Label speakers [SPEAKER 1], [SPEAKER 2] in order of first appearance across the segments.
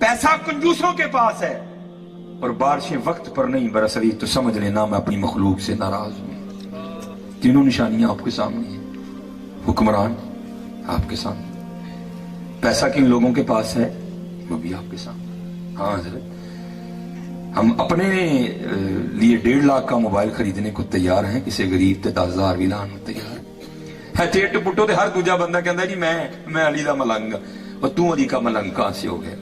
[SPEAKER 1] पैसा कंजूसों के पास है और बारिशें वक्त पर नहीं बरस रही तो समझ लेना मैं अपनी मखलूक से नाराज हूं। तीनों निशानियां आपके सामने हैं। हुक्मरान आपके सामने, पैसा किन लोगों के पास है वो भी आपके सामने। हाँ हजरत, हम अपने लिए 1.5 लाख का मोबाइल खरीदने को तैयार हैं, किसी गरीब ते 10,000 भी लाने को तैयार है। टेट पुटो हर दूजा बंदा कहता जी मैं अली दा मलंग और तू अली का मलंग कहां से हो गया।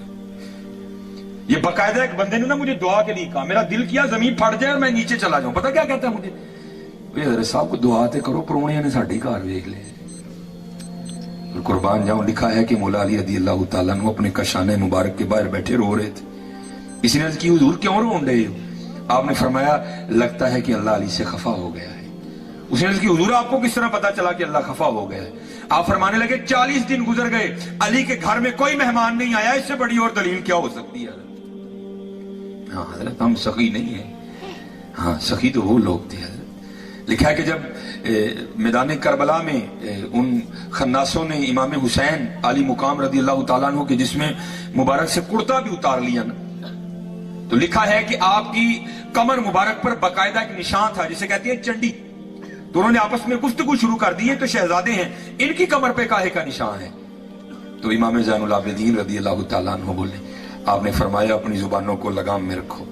[SPEAKER 1] ये बाकायदा एक बंदे ने ना मुझे दुआ के लिए कहा, मेरा दिल किया जमीन फट जाए और मैं नीचे चला जाऊं। पता क्या कहता है मुझे, हजरत साहब को दुआ ते करो, परौने ने साड़ी घर वेख ले। और कुर्बान जाऊं, लिखा है कि मौला अली रदी अल्लाह तआला अन्हु अपने कशाने मुबारक के बाहर बैठे रो रहे थे। किसी ने की हुजूर क्यों रो रहे हो? आपने फरमाया लगता है कि अल्लाह अली से खफा हो गया है। उसने की हुजूर आपको किस तरह पता चला कि अल्लाह खफा हो गया है? आप फरमाने लगे 40 दिन गुजर गए, अली के घर में कोई मेहमान नहीं आया, इससे बड़ी और दलील क्या हो सकती है? हाँ हजरत, हम सखी नहीं है। हाँ सखी तो वो लोग थे हजरत। लिखा है कि जब मैदान करबला में उन खन्नासों ने इमाम हुसैन अली मुकाम रदी अल्लाह तआला अन्हु के जिस्म मुबारक से कुर्ता भी उतार लिया ना, तो लिखा है कि आपकी कमर मुबारक पर बाकायदा एक निशान था जिसे कहती है चंडी। तो उन्होंने आपस में गुफ्तगू शुरू कर दी है, तो शहजादे हैं, इनकी कमर पे काहे का निशान है? तो इमाम ज़ैनुल आबिदीन रदी अल्लाह तआला अन्हु बोले, आपने फरमाया अपनी जुबानों को लगाम में रखो,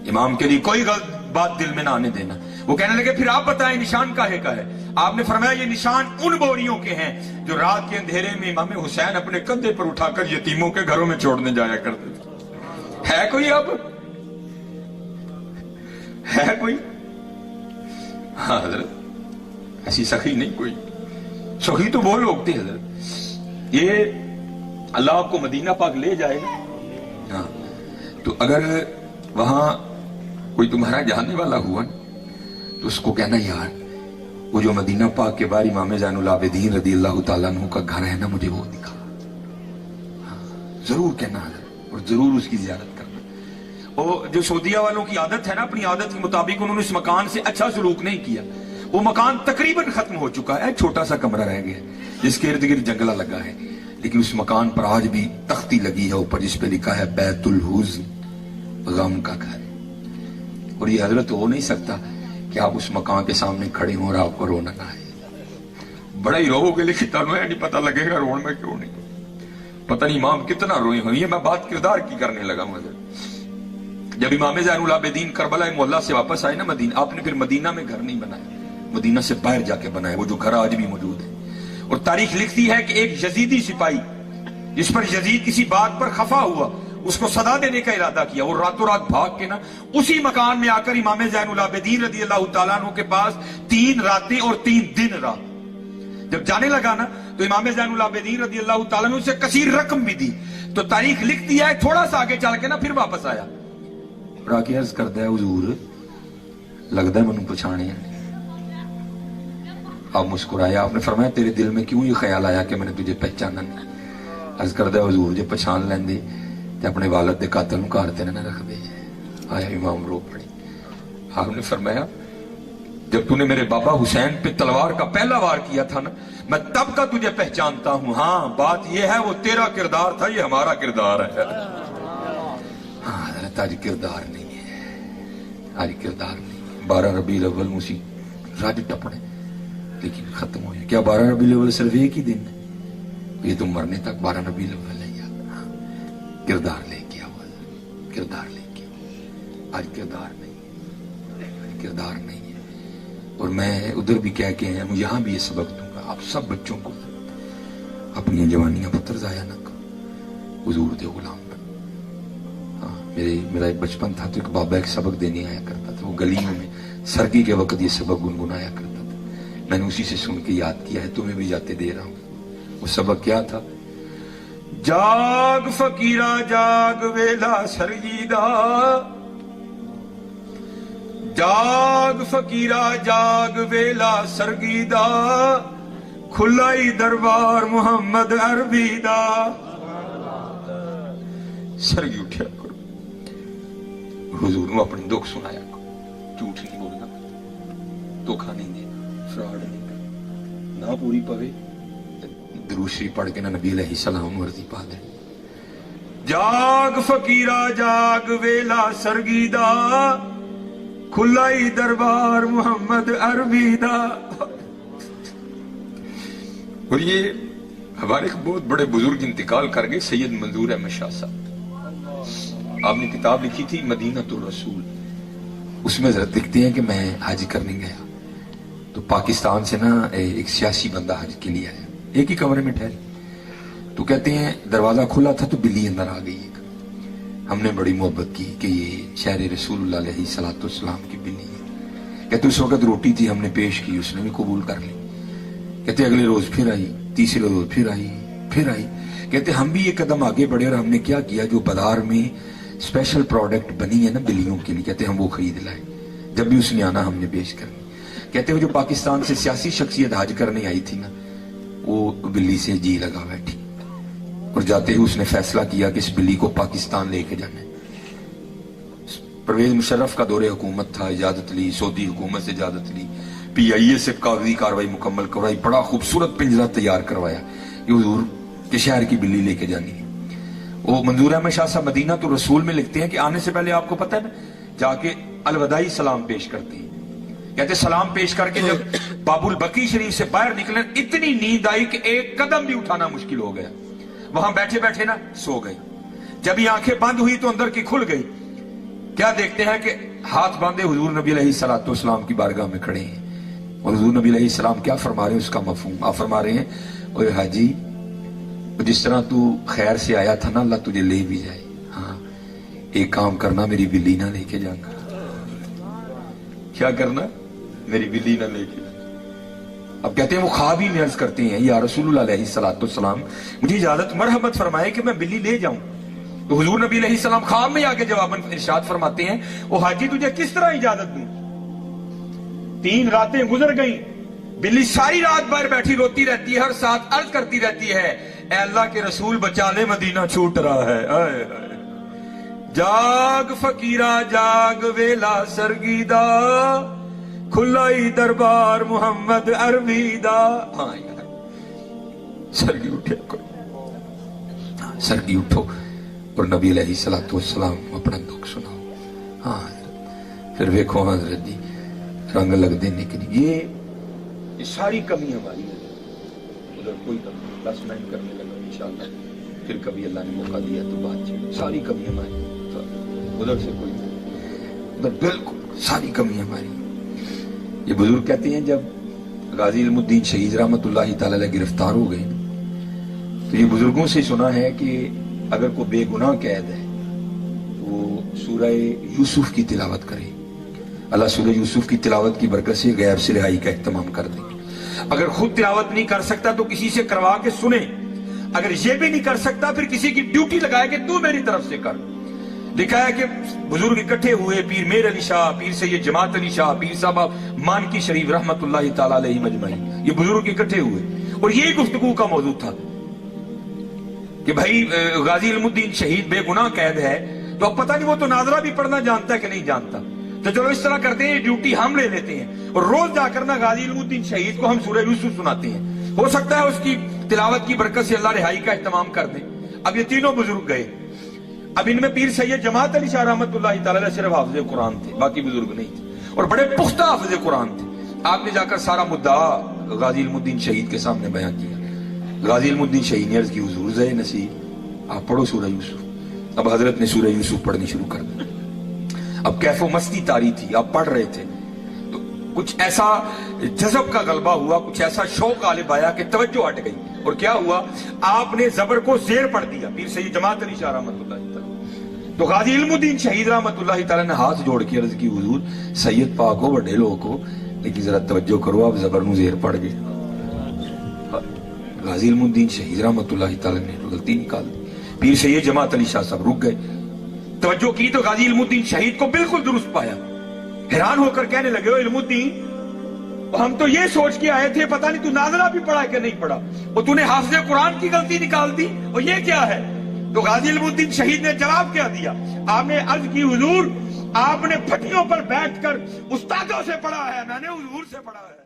[SPEAKER 1] इमाम के लिए कोई गलत बात दिल में ना आने देना। वो कहने लगे फिर आप बताएं निशान काहे का है? आपने फरमाया ये निशान उन बोरियों के हैं जो रात के अंधेरे में इमाम हुसैन अपने कंधे पर उठाकर यतीमों के घरों में छोड़ने जाया करते थे। है कोई अब? है कोई? हाँ हजरत, ऐसी सखी नहीं कोई। सखी तो वो लोग थे हजरत। ये अल्लाह आपको मदीना पाक ले जाएगा, हाँ, तो अगर वहां कोई तुम्हारा जानने वाला हुआ तो उसको कहना यार वो जो मदीना पाक के बाहर इमाम ज़ैनुल आबिदीन रदी अल्लाह तआला अन्हु का घर है ना, मुझे वो दिखा। हाँ, जरूर कहना हजरत, और जरूर उसकी ज़ियारत करना। और जो सऊदीया वालों की आदत है ना, अपनी आदत के मुताबिक उन्होंने इस मकान से अच्छा सलूक नहीं किया। वो मकान तकरीबन खत्म हो चुका है, छोटा सा कमरा रह गया जिसके इर्द गिर्द जंगला लगा है, लेकिन उस मकान पर आज भी तख्ती लगी है ऊपर जिस पे लिखा है बैतुल हुज़्न, गम का घर। और ये हजरत हो नहीं सकता कि आप उस मकान के सामने खड़े हो और आपको रोना ना आए। बड़ा ही रोओगे, लेकिन तुम्हें नहीं पता लगेगा रोन में क्यों नहीं। पता नहीं इमाम कितना रोए हुए। ये मैं बात किरदार की करने लगा। मुझे जब इमाम ज़ैनुल आबिदीन करबला मोहल्ला से वापस आए ना मदीना, आपने फिर मदीना में घर नहीं बनाया, मदीना से बाहर जाके बनाया, वो जो घर आज भी मौजूद है। और तारीख लिखती है कि एक यजीदी सिपाही जिस पर यजीद किसी बात पर खफा हुआ, उसको सदा देने का इरादा किया, और रातों रात भाग के ना उसी मकान में आकर इमाम ज़ैनुल आबिदीन रदी अल्लाह तआला अन्हु के पास 3 रातें और 3 दिन रहा। जब जाने लगा ना तो इमाम ज़ैनुल आबिदीन रदी अल्लाह तआला अन्हु से कसीर रकम भी दी। तो तारीख लिखती है थोड़ा सा आगे चल के ना फिर वापस आया, राकी अर्ज करता है हुजूर लगता है मैनू पछाने। आप मुस्कुराया, आपने फरमाया तेरे दिल में क्यों ये ख्याल आया कि मैंने तुझे पहचाना नहीं? अर्ज करता है हुजूर जे पछान लेंदे ते अपने वालिद दे कातल नूं घर ते ना रखदे। आया इमाम रो पड़ी। आपने फरमाया जब तूने मेरे बाबा हुसैन पे तलवार का पहला वार किया था ना, मैं तब का तुझे पहचानता हूं। हाँ बात यह है वो तेरा किरदार था, ये हमारा किरदार है। हाँ आज किरदार नहीं है, आज किरदार नहीं है। 12 रबीउल अव्वल मुसी राज टपने लेकिन खत्म हो गया। क्या 12 रबीउल अव्वल सिर्फ एक ही दिन है? ये तो मरने तक 12 रबीउल अव्वल है यार। किरदार लेके आओ, किरदार लेके आओ। आज किरदार नहीं है, आज किरदार नहीं है। और मैं उधर भी कह के आया हूं, यहां भी ये सबक दूंगा आप सब बच्चों को, अपनी जवानियां पुत्र जाया ना करो, हुजूर दे गुलाम बन। हाँ मेरा एक बचपन था तो एक बाबा एक सबक देने आया करता था, वो गलियों में सर्दी के वक्त ये सबक गुनगुनाया करता था। मैंने उसी से सुन के याद किया है, तुम्हें भी जाते दे रहा हूं। वो सबक क्या था? जाग फकीरा जाग वेला सरगीदा, जाग फकीरा जाग वेला सरगीदा, खुला ही दरबार मुहम्मद अरबी दा। सरगी उठा करो, हुजूर को अपने दुख सुनाया करो, झूठ नहीं बोलना, धोखा नहीं देना, फ्रॉड नहीं करना। ना पूरी पवे दरूद शरीफ पढ़ के ना नबी अलैहि सलाम वर्दी पा दे, जाग फकीरा जाग वेला सरगीदा, खुला ही दरबार मोहम्मद अरबी दा। और ये हमारे बहुत बड़े बुजुर्ग इंतकाल कर गए, सैयद मंजूर अहमद शाह साहब। आपने किताब लिखी थी मदीनतुर रसूल, उसमें जरा लिखते हैं कि मैं हज करने गया तो पाकिस्तान से ना एक सियासी बंदा हज के लिए आया, एक ही कमरे में ठहरे, तो कहते हैं दरवाजा खुला था तो बिल्ली अंदर आ गई। हमने बड़ी मोहब्बत की कि ये शहर रसूलुल्लाह अलैहिस्सलाम की बिल्ली है। कहते उस वक्त रोटी थी, हमने पेश की, उसने भी कबूल कर ली। कहते अगले रोज फिर आई, तीसरे रोज फिर आई, फिर आई। कहते हम भी ये कदम आगे बढ़े और हमने क्या किया, जो बाजार में स्पेशल प्रोडक्ट बनी है ना बिल्लियों के लिए, कहते हम वो खरीद लाए, जब भी उसने आना हमने पेश करनी। कहते वो जो पाकिस्तान से सियासी शख्सियत हज करने आई थी ना, वो बिल्ली से जी लगा बैठी, और जाते ही उसने फैसला किया कि इस बिल्ली को पाकिस्तान लेके जाना है। परवेज मुशर्रफ का दौरे हुकूमत था, इजाजत ली, सऊदी हुकूमत से इजाजत ली, PIA से कागजी कार्रवाई मुकम्मल करवाई, बड़ा खूबसूरत पिंजरा तैयार करवाया कि हुजूर के शहर की बिल्ली लेके जानी है। वो मंजूर अहमद शाह साहब मदीनतुर रसूल में लिखते हैं कि आने से पहले आपको पता है ना, जाके अलवदाई सलाम पेश करती है। कहते सलाम पेश करके जब बाबुल बकी शरीफ से बाहर निकले, इतनी नींद आई कि एक कदम भी उठाना मुश्किल हो गया। वहां बैठे बैठे ना सो गई। जब ये आंखें बंद हुई तो अंदर की खुल गई। क्या देखते हैं कि हाथ बांधे हुजूर नबी अलैहिस्सलाम की बारगाह में खड़े हैं, और हुजूर नबी अलैहिस्सलाम क्या फरमा रहे हैं उसका मफहूम आप फरमा रहे हैं, ओए हाजी जिस तरह तू खैर से आया था ना, अल्लाह तुझे ले भी जाए। हाँ एक काम करना, मेरी बिल्ली ना लेके जाना। क्या करना, मेरी बिल्ली ना लेके जाना। अब कहते हैं वो ख्वाब ही में अर्ज करते हैं, या रसूलुल्लाह अलैहिस्सलाम मुझे इजाजत मरहमत फरमाए कि मैं बिल्ली ले जाऊं। तो हुजूर नबी अलैहिस्सलाम ख्वाब में आके जवाबन इरशाद फरमाते हैं, ओ हाजी तुझे किस तरह इजाजत दूं। 3 रातें गुजर गई, बिल्ली सारी रात बाहर बैठी रोती रहती है, हर साथ अर्ज करती रहती है, ए अल्लाह के रसूल बचा ले, मदीना छूट रहा है। आए आए। जाग फकीरा जाग वेला सरगीदा, खुला ही दरबार मोहम्मद अरबी दा। हाँ यार सरगी उठे, सरगी उठो और नबी अलैहिस्सलाम अपना दुख सुनाओ। हाँ फिर देखो हजरत जी रंग लगते नहीं। ये सारी कमी हमारी है, उधर कोई कमी प्लस माइन करने लगा इंशाअल्लाह, फिर कभी अल्लाह ने मौका दिया तो बात सारी कमी हमारी, उधर से कोई उधर बिल्कुल सारी कमी हमारी। ये बुजुर्ग कहते हैं जब गाजी इल्मुद्दीन शहीद रहमतुल्लाह तआला अलैह गिरफ्तार हो गए तो ये बुजुर्गों से सुना है कि अगर कोई बेगुनाह कैद है तो वो सूरह यूसुफ की तिलावत करे, अल्लाह सूरह यूसुफ की तिलावत की बरकत से गैब से रिहाई का एहतमाम कर देंगे। अगर खुद तिलावत नहीं कर सकता तो किसी से करवा के सुने, अगर ये भी नहीं कर सकता फिर किसी की ड्यूटी लगाए कि तू मेरी तरफ से कर। लिखा है कि बुजुर्ग इकट्ठे हुए, पीर मेर अली शाह, पीर सैयद जमात अली शाह, पीर साहब मानकी शरीफ रहमतुल्लाह तआला अलैहि मजमईन, ये बुजुर्ग इकट्ठे हुए और यही गुफ्तगू का मौजू था कि भाई गाजी इल्मुद्दीन शहीद बेगुनाह कैद है, तो अब पता नहीं वो तो नाजरा भी पढ़ना जानता है कि नहीं जानता, तो चलो इस तरह करते हैं ड्यूटी हम ले लेते हैं और रोज जाकर ना गाजी इल्मुद्दीन शहीद को हम सूरह यूसुफ सुनाते हैं, हो सकता है उसकी तिलावत की बरकत से अल्लाह रिहाई का एहतमाम कर दे। अब ये तीनों बुजुर्ग गए, अब इनमें पीर सैयद जमात अली शाह रहमतुल्लाह तआला अलैह सिर्फ हाफिज़ कुरान थे, बाकी बुजुर्ग नहीं थे और बड़े पुख्ता हाफिज़ कुरान थे। आपने जाकर सारा मुद्दा गाजी इल्मुद्दीन शहीद के सामने बयान किया। गाजी इल्मुद्दीन शहीद ने अर्ज की, हुजूर ज़े नसीब आप पढ़ो सूरह यूसुफ। अब हजरत ने सूरह यूसुफ पढ़नी शुरू कर दी। अब कैफो मस्ती तारी थी, आप पढ़ रहे थे तो कुछ ऐसा जज़ब का गलबा हुआ, कुछ ऐसा शौक गालिब आया कि तवज्जो हट गई और क्या हुआ, आपने जबर को जेर पढ़ दिया पीर सैयद जमात अली शाह रहमतुल्लाह तआला। तो गाजी इल्मुद्दीन शहीद रहमतुल्लाह तआला ने हाथ जोड़ के अर्ज की, हुजूर सैयद पाक हो, बड़े लोग को, लेकिन जरा तवज्जो करो, आप जबर नु जेर पढ़ गए। गाजी इल्मुद्दीन शहीद रहमतुल्लाह तआला ने गलती निकाल दी, पीर सैयद जमात अली शाह साहब रुक गए, तवज्जो की तो गाजी इल्मुद्दीन शहीद को बिल्कुल दुरुस्त पाया। हैरान होकर कहने लगे, ओ इल्मुद्दीन हम तो ये सोच के आए थे, पता नहीं तू नाज़रा भी पढ़ा कि नहीं पढ़ा, और तूने हाफिज़ कुरान की गलती निकाल दी, और ये क्या है। तो गाजी इल्मुद्दीन शहीद ने जवाब क्या दिया, आपने अर्ज की, हुजूर आपने भट्टियों पर बैठकर उस्तादों से पढ़ा है, मैंने हुजूर से पढ़ा है।